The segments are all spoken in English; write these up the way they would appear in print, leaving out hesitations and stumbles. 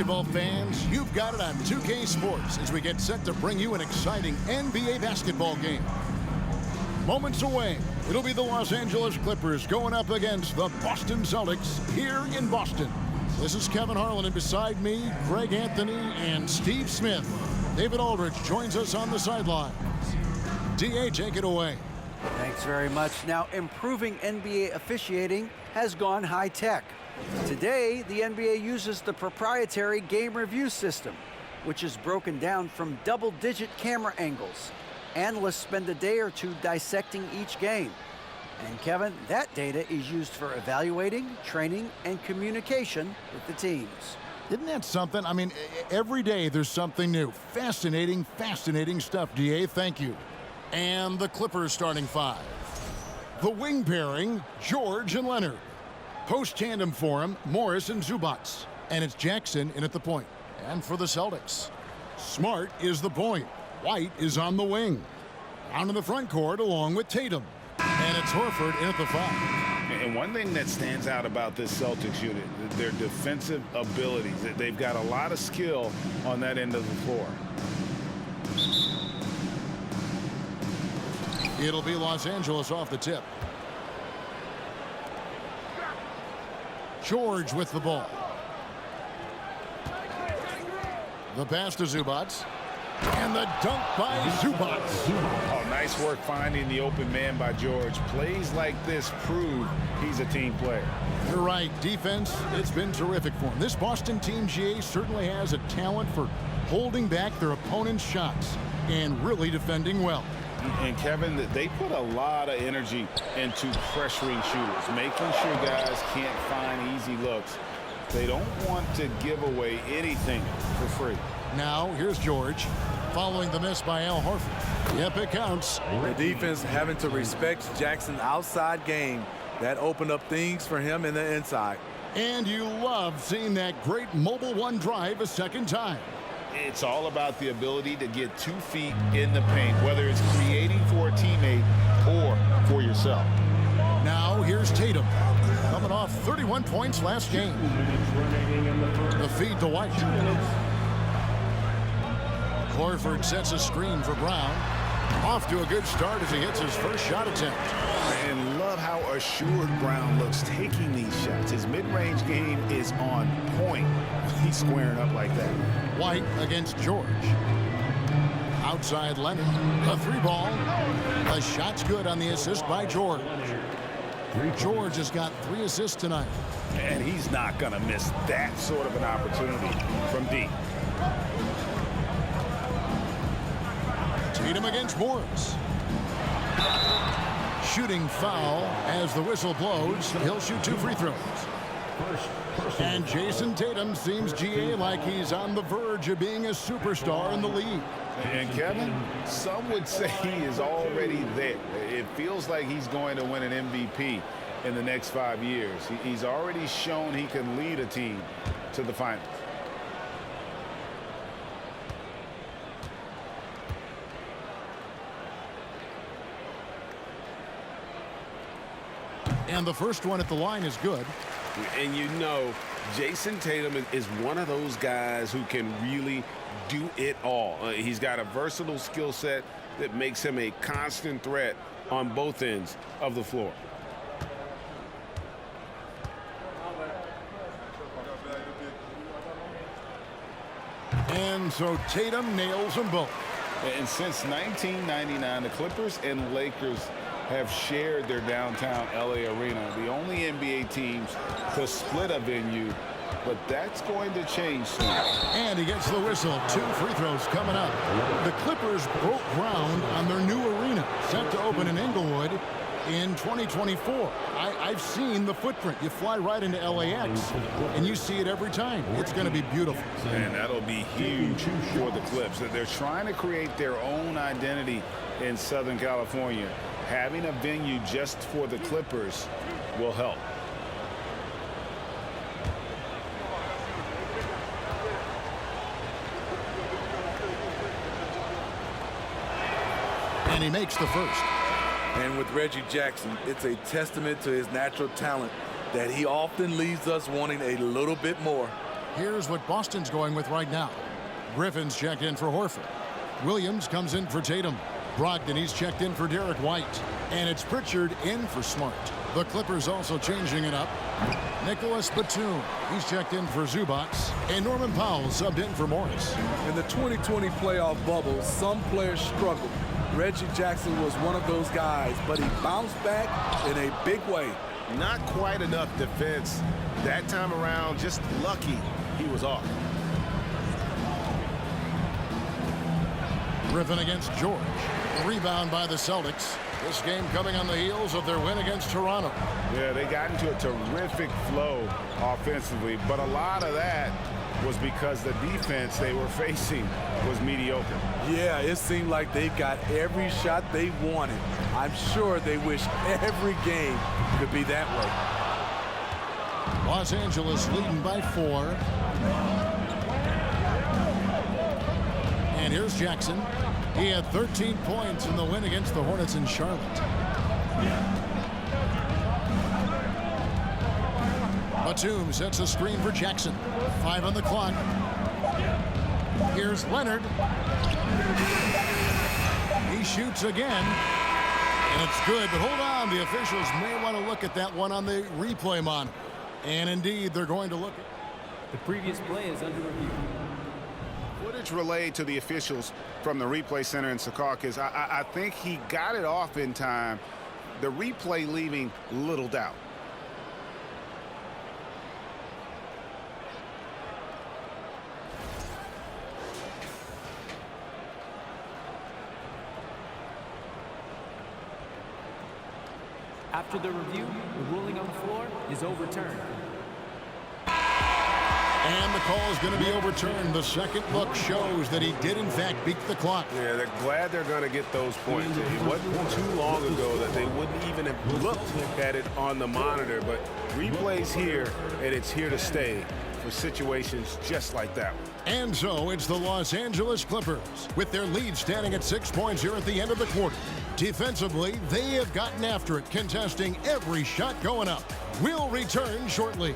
basketball fans, you've got it on 2K Sports as we get set to bring you an exciting NBA basketball game. Moments away, it'll be the Los Angeles Clippers going up against the Boston Celtics here in Boston. This is Kevin Harlan, and beside me, Greg Anthony and Steve Smith. David Aldridge joins us on the sidelines. DA, take it away. Thanks very much. Now, improving NBA officiating has gone high-tech. Today, the NBA uses the proprietary game review system, which is broken down from double-digit camera angles. Analysts spend a day or two dissecting each game. And Kevin, that data is used for evaluating, training, and communication with the teams. Isn't that something? I mean, every day there's something new. Fascinating, fascinating stuff, DA. Thank you. And the Clippers starting five. The wing pairing, George and Leonard. Post tandem for him, Morris and Zubac. And it's Jackson in at the point. And for the Celtics, Smart is the point. White is on the wing. Down in the front court along with Tatum. And it's Horford in at the five. And one thing that stands out about this Celtics unit, their defensive abilities. They've got a lot of skill on that end of the floor. It'll be Los Angeles off the tip. George with the ball. The pass to Zubac. And the dunk by Zubac. Oh, nice work finding the open man by George. Plays like this prove he's a team player. You're right. Defense, it's been terrific for him. This Boston team, GA, certainly has a talent for holding back their opponent's shots and really defending well. And Kevin, they put a lot of energy into pressuring shooters, making sure guys can't find easy looks. They don't want to give away anything for free. Now, here's George, following the miss by Al Horford. Yep, it counts. The defense having to respect Jackson's outside game. That opened up things for him in the inside. And you love seeing that great mobile one drive a second time. It's all about the ability to get 2 feet in the paint, whether it's creating for a teammate or for yourself. Now, here's Tatum, coming off 31 points last game. The feed to White. Horford sets a screen for Brown. Off to a good start as he hits his first shot attempt. And love how assured Brown looks taking these shots. His mid-range game is on point. He's squaring up like that. White against George. Outside Leonard. A 3-ball. The shot's good on the assist by George. George has got 3 assists tonight. And he's not going to miss that sort of an opportunity from deep. Tatum against Morris. Shooting foul as the whistle blows. He'll shoot 2 free throws. And Jason Tatum seems, GA, like he's on the verge of being a superstar in the league. And Kevin, some would say he is already there. It feels like he's going to win an MVP in the next 5 years. He's already shown he can lead a team to the finals. And the first one at the line is good. And you know, Jason Tatum is one of those guys who can really do it all. He's got a versatile skill set that makes him a constant threat on both ends of the floor. And so Tatum nails them both. And since 1999, the Clippers and Lakers have shared their downtown LA arena, the only NBA teams to split a venue, but that's going to change soon. And he gets the whistle. 2 free throws coming up. The Clippers broke ground on their new arena, set to open in Inglewood in 2024. I've seen the footprint. You fly right into LAX, and you see it every time. It's going to be beautiful. And that'll be huge for the Clips. They're trying to create their own identity in Southern California. Having a venue just for the Clippers will help. And he makes the first. And with Reggie Jackson, it's a testament to his natural talent that he often leaves us wanting a little bit more. Here's what Boston's going with right now. Griffin's checked in for Horford. Williams comes in for Tatum. Brogdon, he's checked in for Derek White. And it's Pritchard in for Smart. The Clippers also changing it up. Nicholas Batum, he's checked in for Zubac. And Norman Powell subbed in for Morris. In the 2020 playoff bubble, some players struggled. Reggie Jackson was one of those guys, but he bounced back in a big way. Not quite enough defense that time around. Just lucky he was off. Griffin against George. Rebound by the Celtics. This game coming on the heels of their win against Toronto. Yeah, they got into a terrific flow offensively, but a lot of that was because the defense they were facing was mediocre. Yeah, it seemed like they got every shot they wanted. I'm sure they wish every game could be that way. Los Angeles leading by 4. And here's Jackson. He had 13 points in the win against the Hornets in Charlotte. Batum sets a screen for Jackson. 5 on the clock. Here's Leonard. He shoots again. And it's good, but hold on. The officials may want to look at that one on the replay monitor. And indeed, they're going to look at the previous play is under review. Footage relayed to the officials from the replay center in Secaucus. I think he got it off in time. The replay leaving little doubt. After the review, the ruling on the floor is overturned. And the call is going to be overturned. The second look shows that he did, in fact, beat the clock. Yeah, they're glad they're going to get those points. It wasn't too long ago that they wouldn't even have looked at it on the monitor, but replay's here, and it's here to stay for situations just like that one. And so it's the Los Angeles Clippers with their lead standing at 6 points here at the end of the quarter. Defensively, they have gotten after it, contesting every shot going up. We'll return shortly.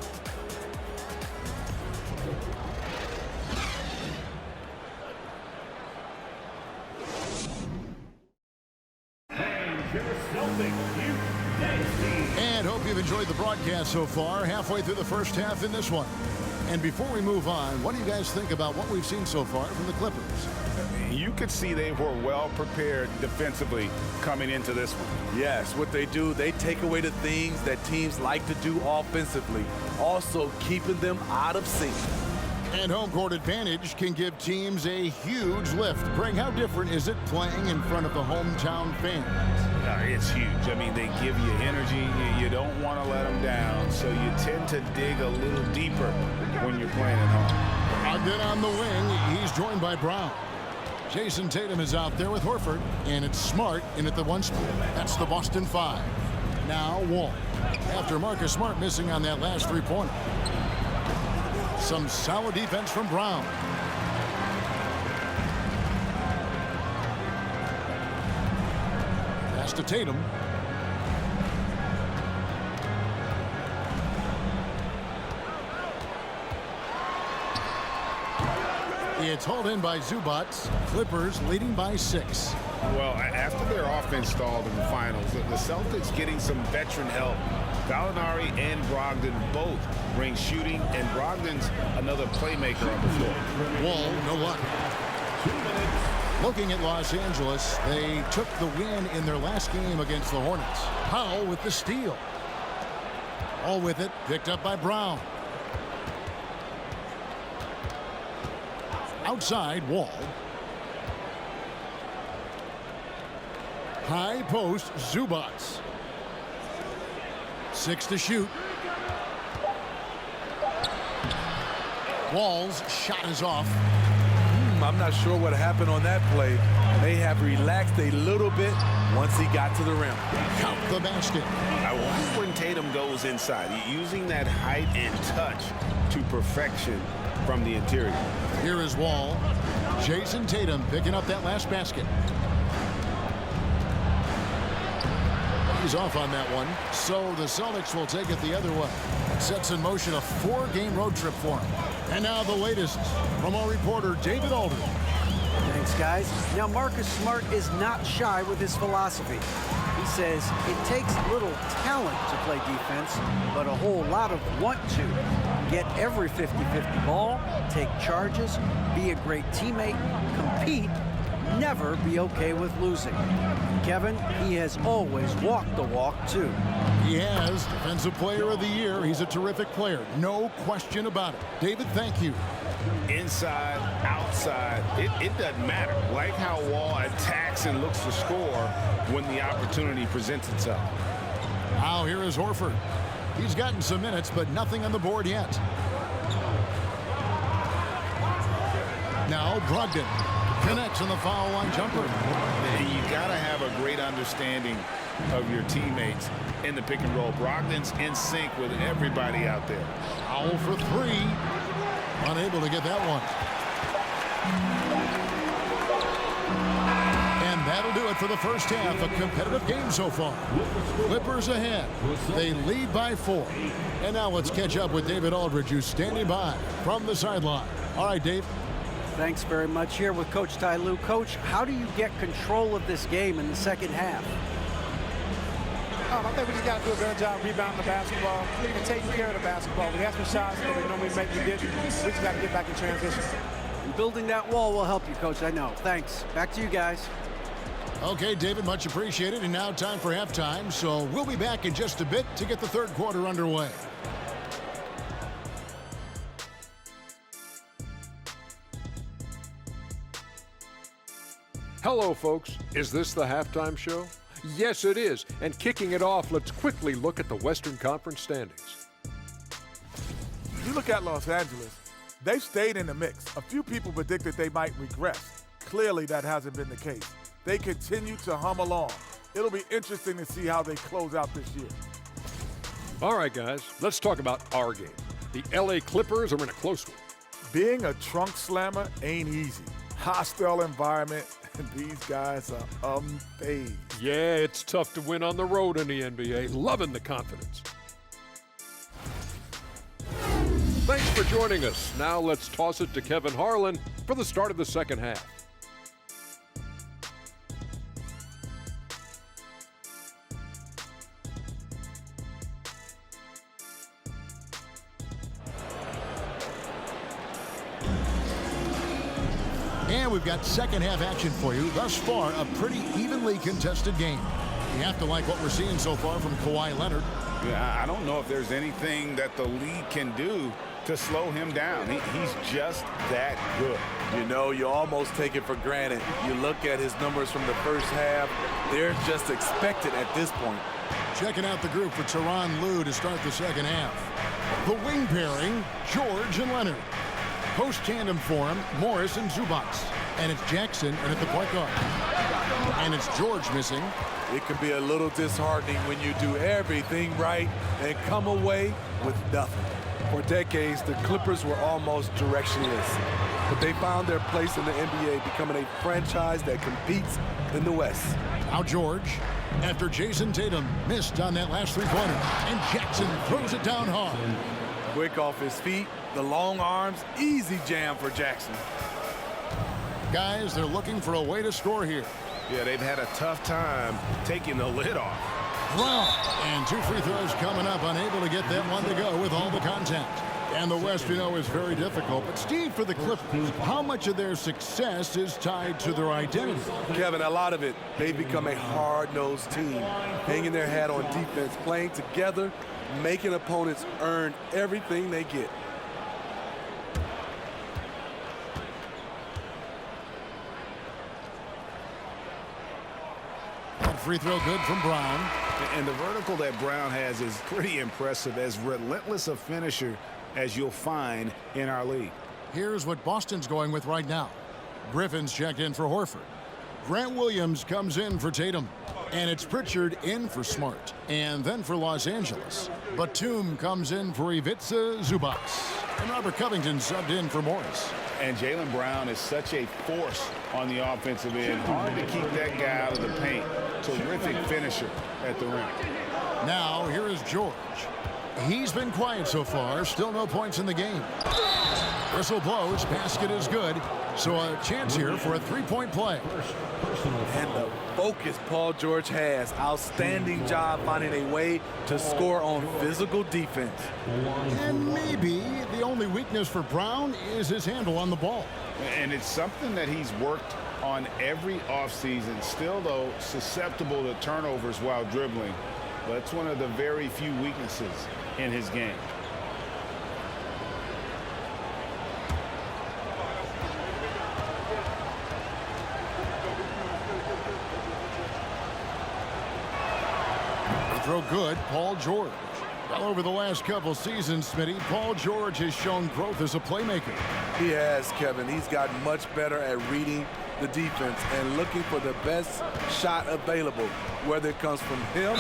And hope you've enjoyed the broadcast so far, halfway through the first half in this one. And before we move on, what do you guys think about what we've seen so far from the Clippers? You could see they were well prepared defensively coming into this one. Yes, what they do, they take away the things that teams like to do offensively, also keeping them out of sync. And home court advantage can give teams a huge lift. Greg, how different is it playing in front of the hometown fans? It's huge. I mean, they give you energy. You don't want to let them down, so you tend to dig a little deeper when you're playing at home. Again on the wing, he's joined by Brown. Jason Tatum is out there with Horford, and it's Smart in at the 1 spot. That's the Boston 5. Now Wall. After Marcus Smart missing on that last 3-pointer. Some solid defense from Brown. Pass to Tatum. It's hauled in by Zubac. Clippers leading by 6. Well, after their offense stalled in the finals, the Celtics getting some veteran help. Gallinari and Brogdon both bring shooting, and Brogdon's another playmaker on the floor. Wall, no luck. Looking at Los Angeles, they took the win in their last game against the Hornets. Powell with the steal. All with it, picked up by Brown. Outside, Wall. High post, Zubac. 6 to shoot. Wall's shot is off. I'm not sure what happened on that play. May have relaxed a little bit once he got to the rim. Count the basket. I like when Tatum goes inside, using that height and touch to perfection from the interior. Here is Wall. Jason Tatum picking up that last basket. He's off on that one, so the Celtics will take it the other way. Sets in motion a 4-game road trip for him. And now the latest from our reporter, David Aldridge. Thanks, guys. Now, Marcus Smart is not shy with his philosophy. He says it takes little talent to play defense, but a whole lot of want to. Get every 50-50 ball, take charges, be a great teammate, compete, never be okay with losing. Kevin, he has always walked the walk, too. He has Defensive Player of the Year. He's a terrific player. No question about it. David, thank you. Inside, outside, it doesn't matter. Like how Wall attacks and looks to score when the opportunity presents itself. Now here is Horford. He's gotten some minutes, but nothing on the board yet. Now Brogdon connects on the foul line jumper. You got to have a great understanding of your teammates in the pick and roll. Brogdon's in sync with everybody out there. Foul for three. Unable to get that one. And that'll do it for the first half. A competitive game so far. Clippers ahead. They lead by 4. And now let's catch up with David Aldridge, who's standing by from the sideline. All right, Dave. Thanks very much. Here with Coach Ty Lue. Coach, how do you get control of this game in the second half? I think we just got to do a better job rebounding the basketball, even taking care of the basketball. We had some shots that we normally make, we didn't. We just got to get back in transition. And building that wall will help you, Coach, I know. Thanks. Back to you guys. Okay, David, much appreciated. And now time for halftime. So we'll be back in just a bit to get the third quarter underway. Hello, folks. Is this the halftime show? Yes, it is. And kicking it off, let's quickly look at the Western Conference standings. You look at Los Angeles, they've stayed in the mix. A few people predicted they might regress. Clearly, that hasn't been the case. They continue to hum along. It'll be interesting to see how they close out this year. All right, guys, let's talk about our game. The LA Clippers are in a close one. Being a trunk slammer ain't easy. Hostile environment, and these guys are unfazed. Yeah, it's tough to win on the road in the NBA. Loving the confidence. Thanks for joining us. Now let's toss it to Kevin Harlan for the start of the second half. And we've got second half action for you. Thus far, a pretty evenly contested game. You have to like what we're seeing so far from Kawhi Leonard. Yeah, I don't know if there's anything that the league can do to slow him down. He's just that good. You know, you almost take it for granted. You look at his numbers from the first half, they're just expected at this point. Checking out the group for Tyronn Lue to start the second half. The wing pairing, George and Leonard. Post tandem for him, Morris and Zubac. And it's Jackson and at the point guard. And it's George missing. It can be a little disheartening when you do everything right and come away with nothing. For decades, the Clippers were almost directionless, but they found their place in the NBA, becoming a franchise that competes in the West. Now George, after Jason Tatum missed on that last three-pointer, and Jackson throws it down hard. Quick off his feet, the long arms, easy jam for Jackson. Guys, they're looking for a way to score here. Yeah, they've had a tough time taking the lid off. Brown, and 2 free throws coming up, unable to get that one to go with all the contact. And the West, we know, is very difficult. But Steve, for the Clippers, how much of their success is tied to their identity? Kevin, a lot of it. They've become a hard-nosed team, hanging their hat on defense, playing together, making opponents earn everything they get. That free throw good from Brown. And the vertical that Brown has is pretty impressive, as relentless a finisher as you'll find in our league. Here's what Boston's going with right now. Griffin's checked in for Horford. Grant Williams comes in for Tatum. And it's Pritchard in for Smart. And then for Los Angeles, Batum comes in for Ivica Zubac. And Robert Covington subbed in for Morris. And Jaylen Brown is such a force on the offensive end. Hard to keep that guy out of the paint. Terrific finisher at the rim. Now, here is George. He's been quiet so far. Still no points in the game. Whistle blows. Basket is good. So a chance here for a three-point play. And the focus Paul George has. Outstanding job finding a way to score on physical defense. And maybe the only weakness for Brown is his handle on the ball. And it's something that he's worked on every offseason. Still, though, susceptible to turnovers while dribbling. But it's one of the very few weaknesses in his game. Throw good, Paul George. Well, over the last couple seasons, Smitty, Paul George has shown growth as a playmaker. He has, Kevin. He's gotten much better at reading the defense and looking for the best shot available, whether it comes from him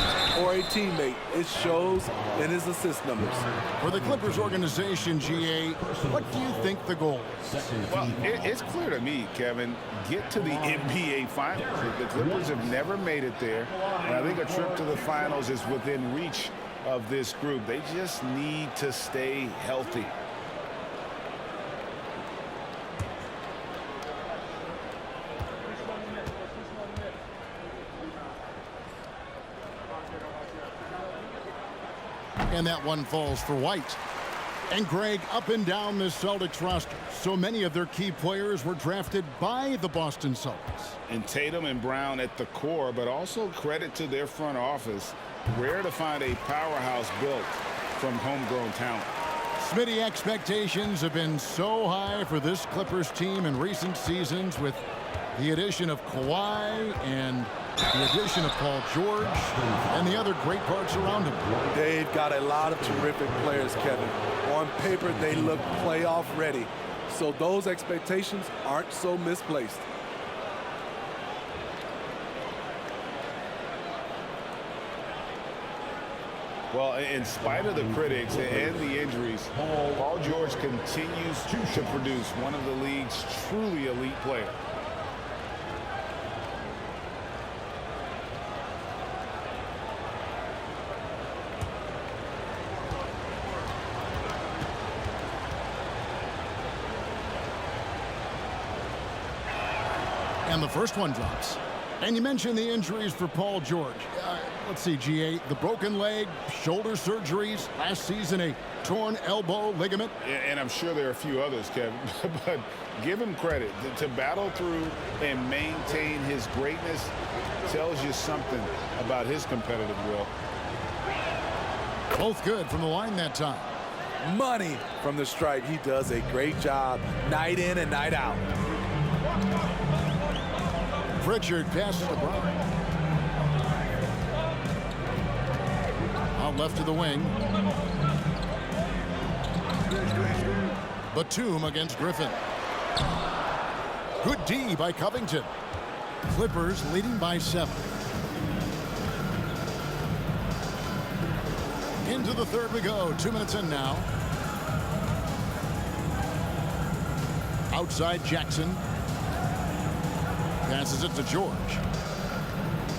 or a teammate. It shows in his assist numbers. For the Clippers organization, GA, what do you think the goal is? Well, it's clear to me, Kevin, get to the NBA Finals. The Clippers have never made it there, and I think a trip to the Finals is within reach of this group. They just need to stay healthy. And that one falls for White. And Greg, up and down this Celtics roster, so many of their key players were drafted by the Boston Celtics. And Tatum and Brown at the core, but also credit to their front office. Rare to find a powerhouse built from homegrown talent. Smitty, expectations have been so high for this Clippers team in recent seasons with the addition of Kawhi and the addition of Paul George and the other great parts around him. They've got a lot of terrific players, Kevin. On paper, they look playoff ready. So those expectations aren't so misplaced. Well, in spite of the critics and the injuries, Paul George continues to produce one of the league's truly elite players. And the first one drops. And you mentioned the injuries for Paul George. Let's see, GA, the broken leg, shoulder surgeries, last season a torn elbow ligament. And I'm sure there are a few others, Kevin, but give him credit. To battle through and maintain his greatness tells you something about his competitive will. Both good from the line that time. Money from the stripe. He does a great job night in and night out. Pritchard passes to Brown. Out left to the wing. Batum against Griffin. Good D by Covington. Clippers leading by 7. Into the third we go. 2 minutes in now. Outside Jackson. Passes it to George.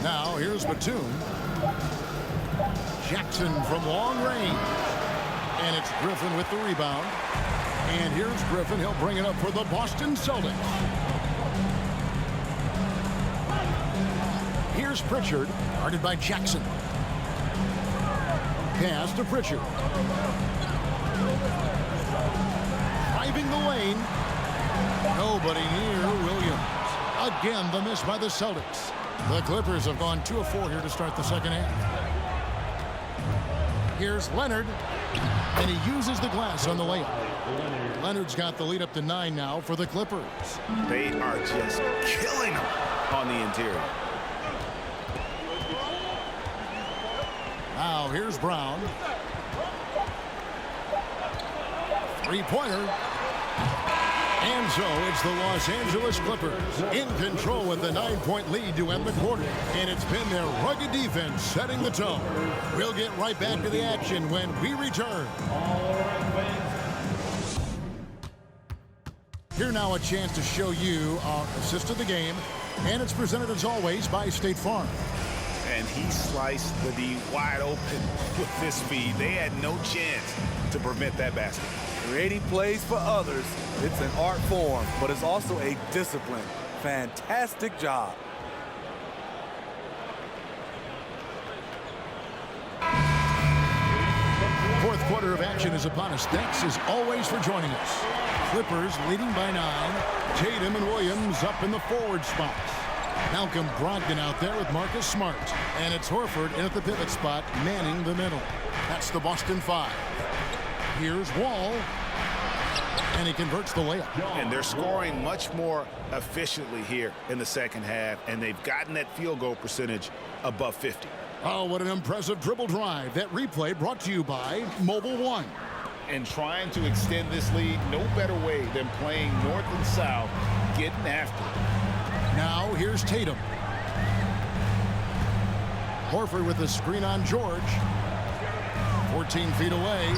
Now here's Batum. Jackson from long range. And it's Griffin with the rebound. And here's Griffin. He'll bring it up for the Boston Celtics. Here's Pritchard, guarded by Jackson. Pass to Pritchard. Driving the lane. Nobody near Williams. Again, the miss by the Celtics. The Clippers have gone 2 of 4 here to start the second half. Here's Leonard, and he uses the glass on the layup. Leonard's got the lead up to 9 now for the Clippers. They are just killing them on the interior. Now here's Brown. Three-pointer. And so it's the Los Angeles Clippers in control with the 9-point lead to end the quarter. And it's been their rugged defense setting the tone. We'll get right back to the action when we return. Here now a chance to show you our assist of the game. And it's presented as always by State Farm. And he sliced the D wide open with this speed. They had no chance to prevent that basket. Creating plays for others, it's an art form, but it's also a discipline. Fantastic job. Fourth quarter of action is upon us. Thanks as always for joining us. Clippers leading by 9. Tatum and Williams up in the forward spots. Malcolm Brogdon out there with Marcus Smart. And it's Horford in at the pivot spot, manning the middle. That's the Boston 5. Here's Wall. And he converts the layup. And they're scoring much more efficiently here in the second half, and they've gotten that field goal percentage above 50. Oh, what an impressive dribble drive. That replay brought to you by Mobile One. And trying to extend this lead, no better way than playing north and south, getting after it. Now here's Tatum. Horford with the screen on George. 14 feet away.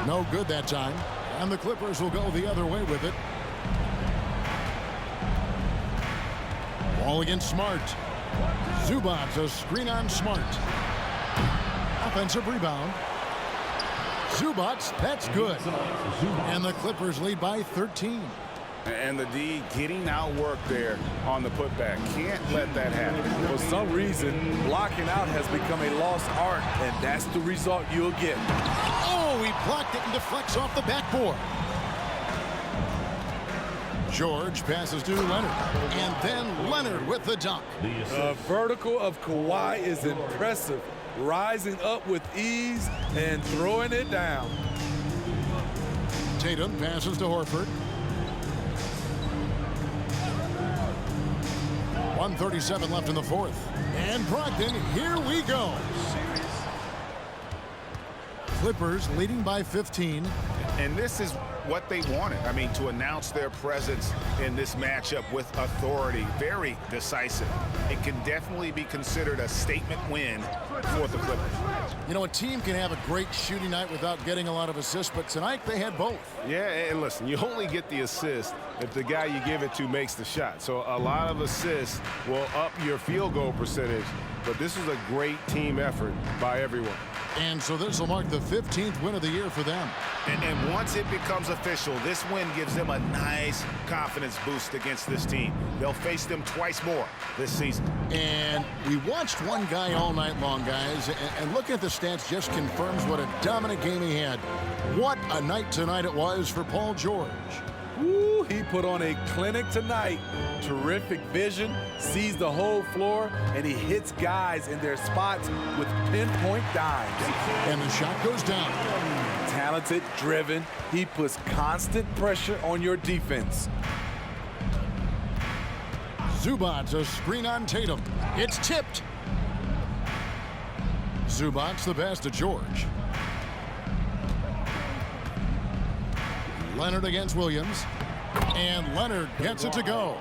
No good that time. And the Clippers will go the other way with it. Ball against Smart. Zubac, a screen on Smart. Offensive rebound. Zubac, that's good. And the Clippers lead by 13. And the D getting outworked there on the putback. Can't let that happen. For some reason, blocking out has become a lost art, and that's the result you'll get. Oh, he blocked it and deflects off the backboard. George passes to Leonard. And then Leonard with the dunk. The vertical of Kawhi is impressive. Rising up with ease and throwing it down. Tatum passes to Horford. 1:37 left in the fourth. And Brogdon, here we go. Clippers leading by 15. And this is what they wanted. I mean, to announce their presence in this matchup with authority. Very decisive. It can definitely be considered a statement win for the Clippers. You know, a team can have a great shooting night without getting a lot of assists, but tonight they had both. Yeah, and listen, you only get the assist if the guy you give it to makes the shot. So a lot of assists will up your field goal percentage, but this is a great team effort by everyone. And so this will mark the 15th win of the year for them. And once it becomes official, this win gives them a nice confidence boost against this team. They'll face them twice more this season. And we watched one guy all night long, guys, and looking at the stats just confirms what a dominant game he had. What a night tonight it was for Paul George. Woo, he put on a clinic tonight. Terrific vision, sees the whole floor, and he hits guys in their spots with pinpoint dimes. And the shot goes down. Talented, driven, he puts constant pressure on your defense. Zubac, a screen on Tatum. It's tipped. Zubac the pass to George. Leonard against Williams. And Leonard gets it to go.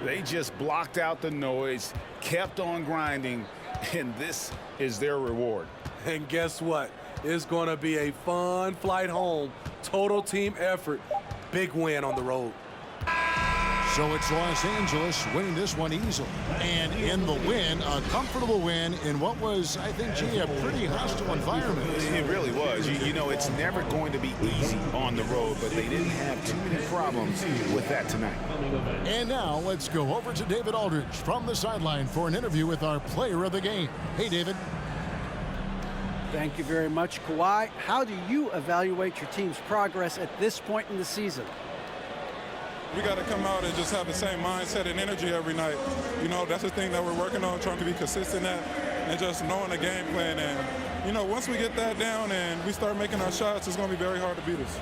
They just blocked out the noise, kept on grinding, and this is their reward. And guess what? It's going to be a fun flight home. Total team effort. Big win on the road. So it's Los Angeles winning this one easily. And in the win, a comfortable win in what was, I think, gee, a pretty hostile environment. It really was. You know, it's never going to be easy on the road, but they didn't have too many problems with that tonight. And now let's go over to David Aldridge from the sideline for an interview with our player of the game. Hey, David. Thank you very much, Kawhi. How do you evaluate your team's progress at this point in the season? We got to come out and just have the same mindset and energy every night. You know, that's the thing that we're working on, trying to be consistent at, and just knowing the game plan. And, you know, once we get that down and we start making our shots, it's going to be very hard to beat us.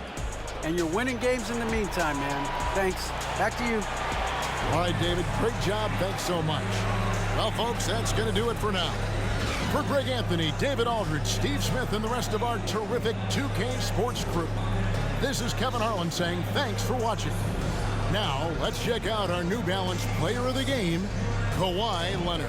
And you're winning games in the meantime, man. Thanks. Back to you. All right, David, great job. Thanks so much. Well, folks, that's going to do it for now. For Greg Anthony, David Aldridge, Steve Smith, and the rest of our terrific 2K Sports crew, this is Kevin Harlan saying thanks for watching. Now, let's check out our New Balance player of the game, Kawhi Leonard.